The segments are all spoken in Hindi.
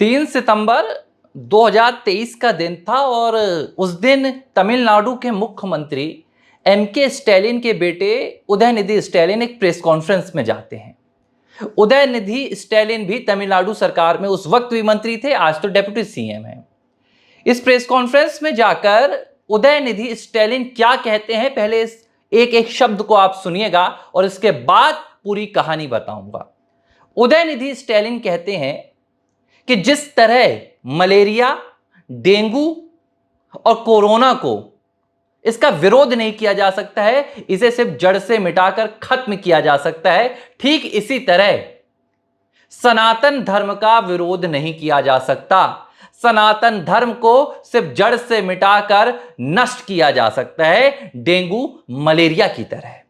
3 सितंबर 2023 का दिन था और उस दिन तमिलनाडु के मुख्यमंत्री एमके स्टैलिन के बेटे उदयनिधि स्टैलिन एक प्रेस कॉन्फ्रेंस में जाते हैं। उदयनिधि स्टैलिन भी तमिलनाडु सरकार में उस वक्त भी मंत्री थे, आज तो डेप्यूटी सीएम हैं। इस प्रेस कॉन्फ्रेंस में जाकर उदयनिधि स्टैलिन क्या कहते हैं, पहले इस एक एक शब्द को आप सुनिएगा और इसके बाद पूरी कहानी बताऊंगा। उदयनिधि स्टैलिन कहते हैं कि जिस तरह मलेरिया, डेंगू और कोरोना को इसका विरोध नहीं किया जा सकता है, इसे सिर्फ जड़ से मिटाकर खत्म किया जा सकता है, ठीक इसी तरह सनातन धर्म का विरोध नहीं किया जा सकता। सनातन धर्म को सिर्फ जड़ से मिटाकर नष्ट किया जा सकता है, डेंगू मलेरिया की तरह।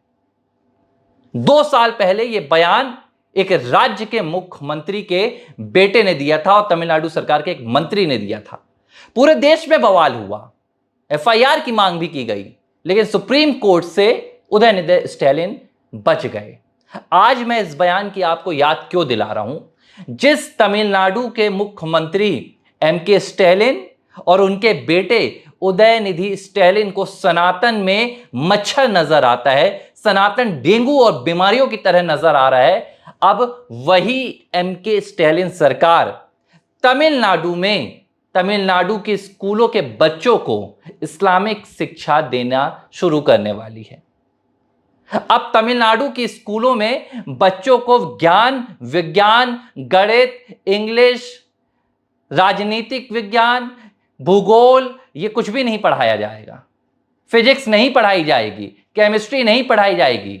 2 साल पहले यह बयान एक राज्य के मुख्यमंत्री के बेटे ने दिया था और तमिलनाडु सरकार के एक मंत्री ने दिया था। पूरे देश में बवाल हुआ, एफआईआर की मांग भी की गई, लेकिन सुप्रीम कोर्ट से उदयनिधि स्टैलिन बच गए। आज मैं इस बयान की आपको याद क्यों दिला रहा हूं? जिस तमिलनाडु के मुख्यमंत्री एमके स्टैलिन और उनके बेटे उदयनिधि स्टैलिन को सनातन में मच्छर नजर आता है, सनातन डेंगू और बीमारियों की तरह नजर आ रहा है, अब वही एमके स्टैलिन सरकार तमिलनाडु के स्कूलों के बच्चों को इस्लामिक शिक्षा देना शुरू करने वाली है। अब तमिलनाडु के स्कूलों में बच्चों को ज्ञान, विज्ञान, गणित, इंग्लिश, राजनीतिक विज्ञान, भूगोल, ये कुछ भी नहीं पढ़ाया जाएगा। फिजिक्स नहीं पढ़ाई जाएगी, केमिस्ट्री नहीं पढ़ाई जाएगी,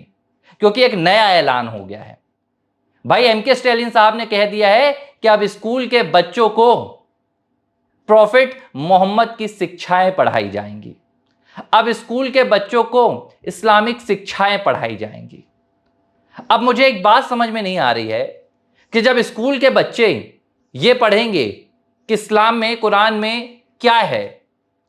क्योंकि एक नया ऐलान हो गया है। भाई एमके स्टैलिन साहब ने कह दिया है कि अब स्कूल के बच्चों को प्रॉफिट मोहम्मद की शिक्षाएं पढ़ाई जाएंगी। अब स्कूल के बच्चों को इस्लामिक शिक्षाएं पढ़ाई जाएंगी। अब मुझे एक बात समझ में नहीं आ रही है कि जब स्कूल के बच्चे ये पढ़ेंगे कि इस्लाम में, कुरान में क्या है,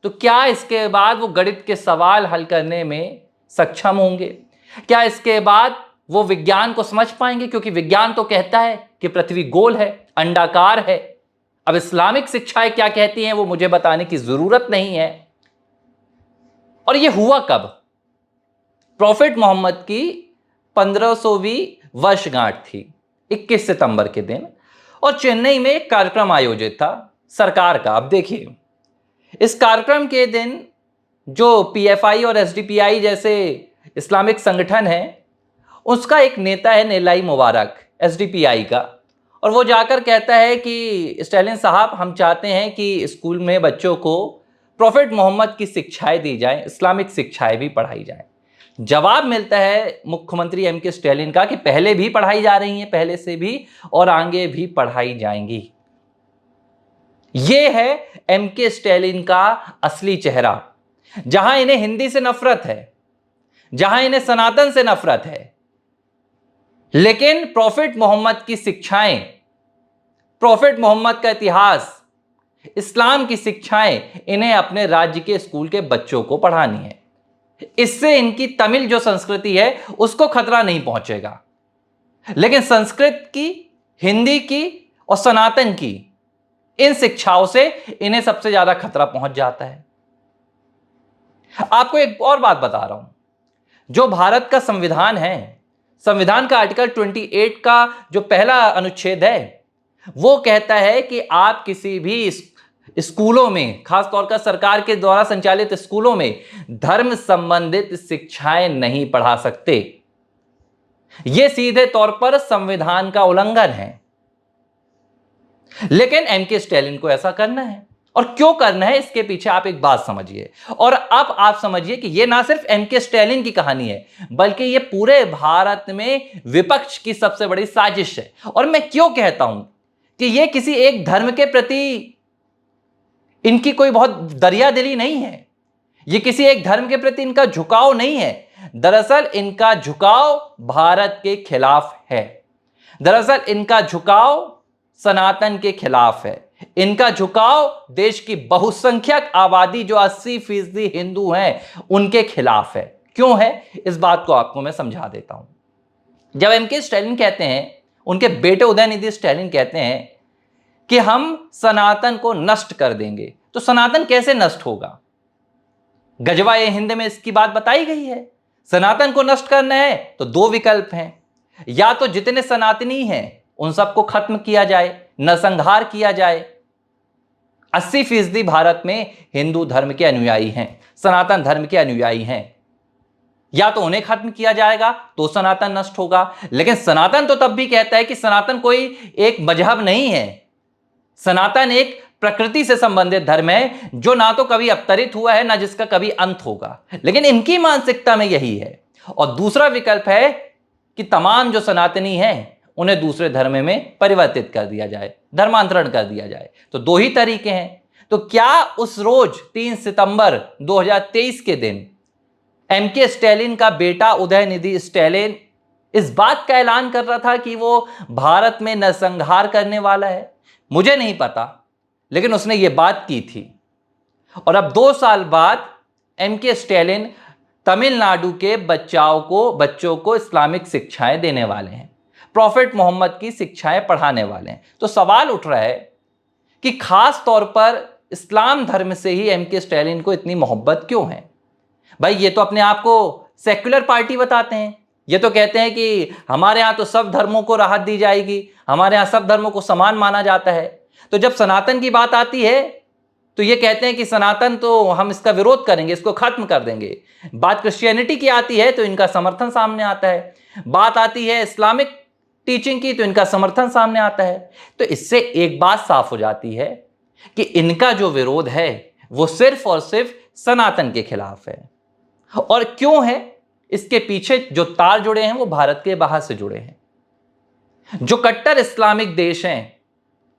तो क्या इसके बाद वो गणित के सवाल हल करने में सक्षम होंगे? क्या इसके बाद वो विज्ञान को समझ पाएंगे? क्योंकि विज्ञान तो कहता है कि पृथ्वी गोल है, अंडाकार है। अब इस्लामिक शिक्षाएं क्या कहती हैं वो मुझे बताने की जरूरत नहीं है। और ये हुआ कब? प्रॉफिट मोहम्मद की 1500वीं वर्षगांठ थी 21 सितंबर के दिन, और चेन्नई में एक कार्यक्रम आयोजित था सरकार का। अब देखिए, इस कार्यक्रम के दिन जो पीएफआई और एसडीपीआई जैसे इस्लामिक संगठन है, उसका एक नेता है नेलाई मुबारक, एसडीपीआई का, और वो जाकर कहता है कि स्टैलिन साहब, हम चाहते हैं कि स्कूल में बच्चों को प्रॉफिट मोहम्मद की शिक्षाएं दी जाएं, इस्लामिक शिक्षाएं भी पढ़ाई जाएं। जवाब मिलता है मुख्यमंत्री एमके स्टैलिन का कि पहले भी पढ़ाई जा रही हैं, पहले से भी, और आगे भी पढ़ाई जाएंगी। यह है एमके स्टैलिन का असली चेहरा। जहां इन्हें हिंदी से नफरत है, जहां इन्हें सनातन से नफरत है, लेकिन प्रॉफिट मोहम्मद की शिक्षाएं, प्रॉफिट मोहम्मद का इतिहास, इस्लाम की शिक्षाएं इन्हें अपने राज्य के स्कूल के बच्चों को पढ़ानी है। इससे इनकी तमिल जो संस्कृति है उसको खतरा नहीं पहुंचेगा, लेकिन संस्कृत की, हिंदी की और सनातन की इन शिक्षाओं से इन्हें सबसे ज्यादा खतरा पहुंच जाता है। आपको एक और बात बता रहा हूं, जो भारत का संविधान है, संविधान का आर्टिकल 28 का जो पहला अनुच्छेद है, वो कहता है कि आप किसी भी स्कूलों में, खासतौर पर सरकार के द्वारा संचालित स्कूलों में, धर्म संबंधित शिक्षाएं नहीं पढ़ा सकते। यह सीधे तौर पर संविधान का उल्लंघन है। लेकिन एमके स्टैलिन को ऐसा करना है, और क्यों करना है इसके पीछे आप एक बात समझिए। और अब आप समझिए कि यह ना सिर्फ एमके स्टैलिन की कहानी है, बल्कि यह पूरे भारत में विपक्ष की सबसे बड़ी साजिश है। और मैं क्यों कहता हूं कि यह किसी एक धर्म के प्रति इनकी कोई बहुत दरियादिली नहीं है, यह किसी एक धर्म के प्रति इनका झुकाव नहीं है। दरअसल इनका झुकाव भारत के खिलाफ है। दरअसल इनका झुकाव सनातन के खिलाफ है। इनका झुकाव देश की बहुसंख्यक आबादी जो 80% हिंदू हैं उनके खिलाफ है। क्यों है, इस बात को आपको मैं समझा देता हूं। जब एमके स्टैलिन कहते हैं, उनके बेटे उदयनिधि स्टैलिन कहते हैं कि हम सनातन को नष्ट कर देंगे। तो सनातन कैसे नष्ट होगा? गजवा ए हिंद में इसकी बात बताई गई है। सनातन को नष्ट करना है तो दो विकल्प हैं, या तो जितने सनातनी हैं उन सबको खत्म किया जाए, नरसंहार किया जाए। 80% भारत में हिंदू धर्म के अनुयायी हैं, सनातन धर्म के अनुयायी हैं, या तो उन्हें खत्म किया जाएगा तो सनातन नष्ट होगा। लेकिन सनातन तो तब भी कहता है कि सनातन कोई एक मजहब नहीं है, सनातन एक प्रकृति से संबंधित धर्म है जो ना तो कभी अवतरित हुआ है ना जिसका कभी अंत होगा। लेकिन इनकी मानसिकता में यही है। और दूसरा विकल्प है कि तमाम जो सनातनी हैं उन्हें दूसरे धर्म में परिवर्तित कर दिया जाए, धर्मांतरण कर दिया जाए। तो दो ही तरीके हैं। तो क्या उस रोज 3 सितंबर 2023 के दिन एमके स्टैलिन का बेटा उदयनिधि स्टैलिन इस बात का ऐलान कर रहा था कि वो भारत में नरसंहार करने वाला है? मुझे नहीं पता, लेकिन उसने ये बात की थी। और अब 2 साल बाद एमके स्टैलिन तमिलनाडु के बच्चों को इस्लामिक शिक्षाएं देने वाले हैं, प्रॉफेट मोहम्मद की शिक्षाएं पढ़ाने वाले हैं। तो सवाल उठ रहा है कि खास तौर पर इस्लाम धर्म से ही एमके स्टैलिन को इतनी मोहब्बत क्यों है? भाई ये तो अपने आप को सेक्युलर पार्टी बताते हैं, ये तो कहते हैं कि हमारे यहाँ तो सब धर्मों को राहत दी जाएगी, हमारे यहाँ सब धर्मों को समान माना जाता है। तो जब सनातन की बात आती है तो ये कहते हैं कि सनातन तो हम इसका विरोध करेंगे, इसको खत्म कर देंगे। बात क्रिश्चियनिटी की आती है तो इनका समर्थन सामने आता है, बात आती है इस्लामिक टीचिंग की तो इनका समर्थन सामने आता है। तो इससे एक बात साफ हो जाती है कि इनका जो विरोध है वो सिर्फ और सिर्फ सनातन के खिलाफ है। और क्यों है? इसके पीछे जो तार जुड़े हैं वो भारत के बाहर से जुड़े हैं। जो कट्टर इस्लामिक देश हैं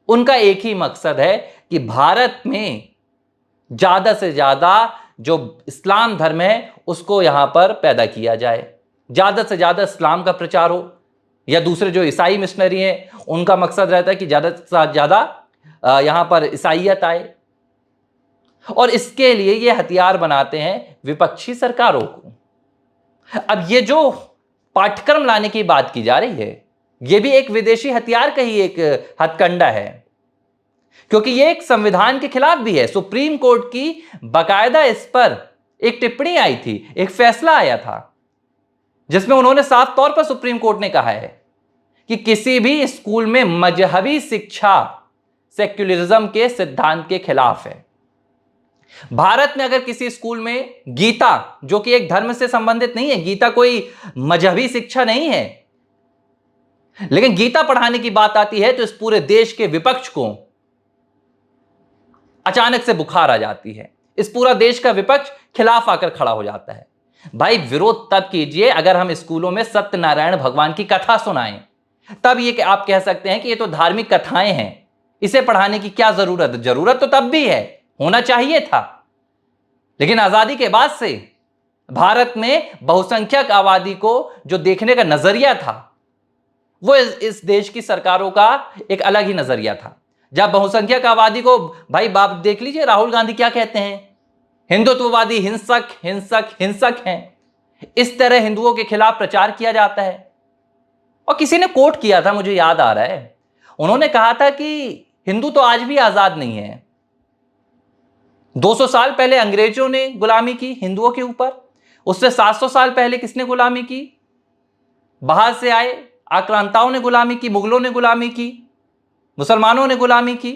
उनका एक ही मकसद है कि भारत में ज्यादा से ज्यादा जो इस्लाम धर्म है उसको यहां पर पैदा किया जाए, ज्यादा से ज्यादा इस्लाम का प्रचार हो। या दूसरे जो ईसाई मिशनरी हैं उनका मकसद रहता है कि ज्यादा से ज्यादा यहां पर ईसाइयत आए। और इसके लिए ये हथियार बनाते हैं विपक्षी सरकारों को। अब ये जो पाठ्यक्रम लाने की बात की जा रही है ये भी एक विदेशी हथियार का ही एक हथकंडा है, क्योंकि ये एक संविधान के खिलाफ भी है। सुप्रीम कोर्ट की बाकायदा इस पर एक टिप्पणी आई थी, एक फैसला आया था जिसमें उन्होंने साफ तौर पर सुप्रीम कोर्ट ने कहा है कि किसी भी स्कूल में मजहबी शिक्षा सेक्युलरिज्म के सिद्धांत के खिलाफ है। भारत में अगर किसी स्कूल में गीता, जो कि एक धर्म से संबंधित नहीं है, गीता कोई मजहबी शिक्षा नहीं है, लेकिन गीता पढ़ाने की बात आती है तो इस पूरे देश के विपक्ष को अचानक से बुखार आ जाती है। इस पूरा देश का विपक्ष खिलाफ आकर खड़ा हो जाता है। भाई विरोध तब कीजिए अगर हम स्कूलों में सत्यनारायण भगवान की कथा सुनाएं, तब ये कि आप कह सकते हैं कि ये तो धार्मिक कथाएं हैं, इसे पढ़ाने की क्या जरूरत है? जरूरत तो तब भी है, होना चाहिए था। लेकिन आजादी के बाद से भारत में बहुसंख्यक आबादी को जो देखने का नजरिया था वो इस देश की सरकारों का एक अलग ही नजरिया था। जब बहुसंख्यक आबादी को, भाई बाप देख लीजिए राहुल गांधी क्या कहते हैं, हिंदुत्ववादी हिंसक हिंसक हिंसक हैं। इस तरह हिंदुओं के खिलाफ प्रचार किया जाता है। और किसी ने कोट किया था, मुझे याद आ रहा है, उन्होंने कहा था कि हिंदू तो आज भी आजाद नहीं है। 200 साल पहले अंग्रेजों ने गुलामी की हिंदुओं के ऊपर, उससे 700 साल पहले किसने गुलामी की? बाहर से आए आक्रांताओं ने गुलामी की, मुगलों ने गुलामी की, मुसलमानों ने गुलामी की।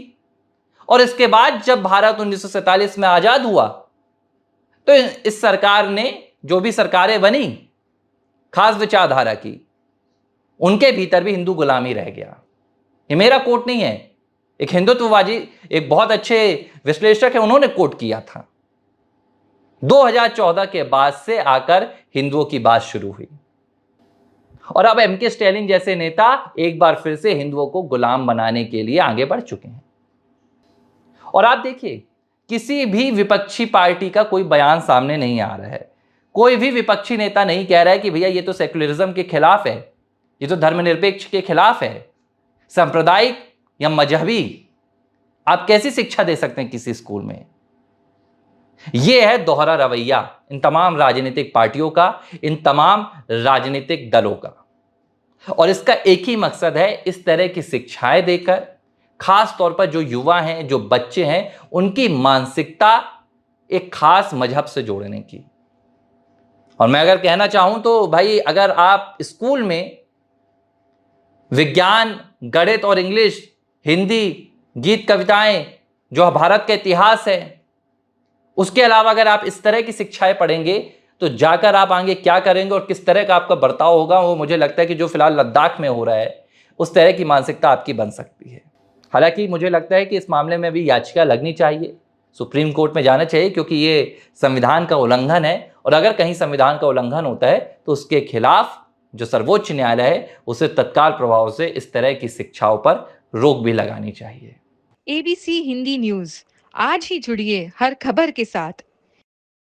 और इसके बाद जब भारत 1947 में आजाद हुआ तो इस सरकार ने, जो भी सरकारें बनी खास विचारधारा की, उनके भीतर भी हिंदू गुलामी रह गया। ये मेरा कोट नहीं है, एक हिंदुत्ववादी, एक बहुत अच्छे विश्लेषक है, उन्होंने कोट किया था। 2014 के बाद से आकर हिंदुओं की बात शुरू हुई और अब एमके स्टैलिन जैसे नेता एक बार फिर से हिंदुओं को गुलाम बनाने के लिए आगे बढ़ चुके हैं। और आप देखिए किसी भी विपक्षी पार्टी का कोई बयान सामने नहीं आ रहा है, कोई भी विपक्षी नेता नहीं कह रहा है कि भैया ये तो सेक्युलरिज्म के खिलाफ है, ये तो धर्मनिरपेक्ष के खिलाफ है, सांप्रदायिक या मजहबी आप कैसी शिक्षा दे सकते हैं किसी स्कूल में। यह है दोहरा रवैया इन तमाम राजनीतिक पार्टियों का, इन तमाम राजनीतिक दलों का। और इसका एक ही मकसद है, इस तरह की शिक्षाएं देकर खास तौर पर जो युवा हैं, जो बच्चे हैं, उनकी मानसिकता एक खास मजहब से जोड़ने की। और मैं अगर कहना चाहूं तो भाई, अगर आप स्कूल में विज्ञान, गणित और इंग्लिश, हिंदी, गीत कविताएं, जो भारत का इतिहास है, उसके अलावा अगर आप इस तरह की शिक्षाएं पढ़ेंगे तो जाकर आप आगे क्या करेंगे और किस तरह का आपका बर्ताव होगा, वो मुझे लगता है कि जो फिलहाल लद्दाख में हो रहा है, उस तरह की मानसिकता आपकी बन सकती है। हालांकि मुझे लगता है कि इस मामले में भी याचिका लगनी चाहिए, सुप्रीम कोर्ट में जाना चाहिए, क्योंकि ये संविधान का उल्लंघन है। और अगर कहीं संविधान का उल्लंघन होता है तो उसके खिलाफ जो सर्वोच्च न्यायालय है, उसे तत्काल प्रभाव से इस तरह की शिक्षाओं पर रोक भी लगानी चाहिए। ABC हिंदी न्यूज, आज ही जुड़िए हर खबर के साथ